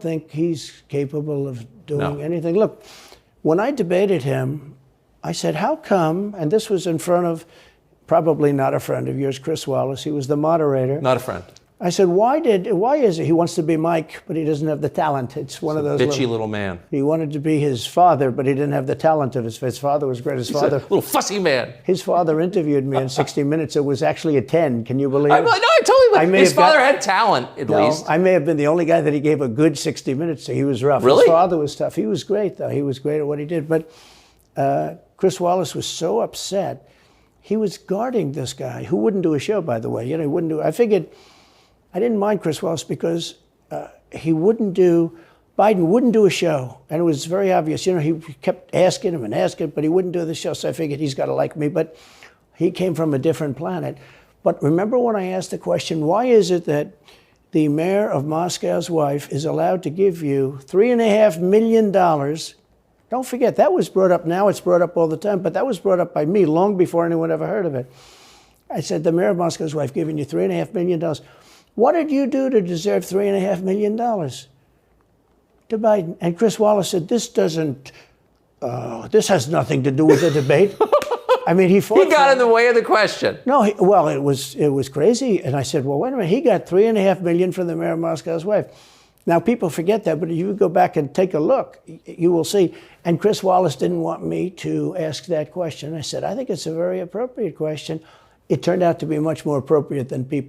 think he's capable of doing anything. Look, when I debated him, I said, how come, and this was in front of probably not a friend of yours, Chris Wallace. He was the moderator. Not a friend. I said, why is it he wants to be Mike, but he doesn't have the talent? It's one of those bitchy little man. He wanted to be his father, but he didn't have the talent of his father was great. He's a little fussy man. His father interviewed me in 60 Minutes. It was actually a 10. Can you believe it? No, I totally believe his father had talent, at least. I may have been the only guy that he gave a good 60 Minutes to. He was rough. Really? His father was tough. He was great, though. He was great at what he did. But Chris Wallace was so upset. He was guarding this guy who wouldn't do a show, by the way. You know, he wouldn't do. I figured I didn't mind Chris Wallace because Biden wouldn't do a show. And it was very obvious. You know, he kept asking him and asking, but he wouldn't do the show. So I figured he's got to like me. But he came from a different planet. But remember when I asked the question, why is it that the mayor of Moscow's wife is allowed to give you $3.5 million? Don't forget, that was brought up now. It's brought up all the time. But that was brought up by me long before anyone ever heard of it. I said, the mayor of Moscow's wife giving you $3.5 million. What did you do to deserve $3.5 million? To Biden. And Chris Wallace said, this has nothing to do with the debate. I mean, he got in the way of the question. No, it was crazy. And I said, well, wait a minute. He got $3.5 million from the mayor of Moscow's wife. Now, people forget that, but if you go back and take a look, you will see. And Chris Wallace didn't want me to ask that question. I said, I think it's a very appropriate question. It turned out to be much more appropriate than people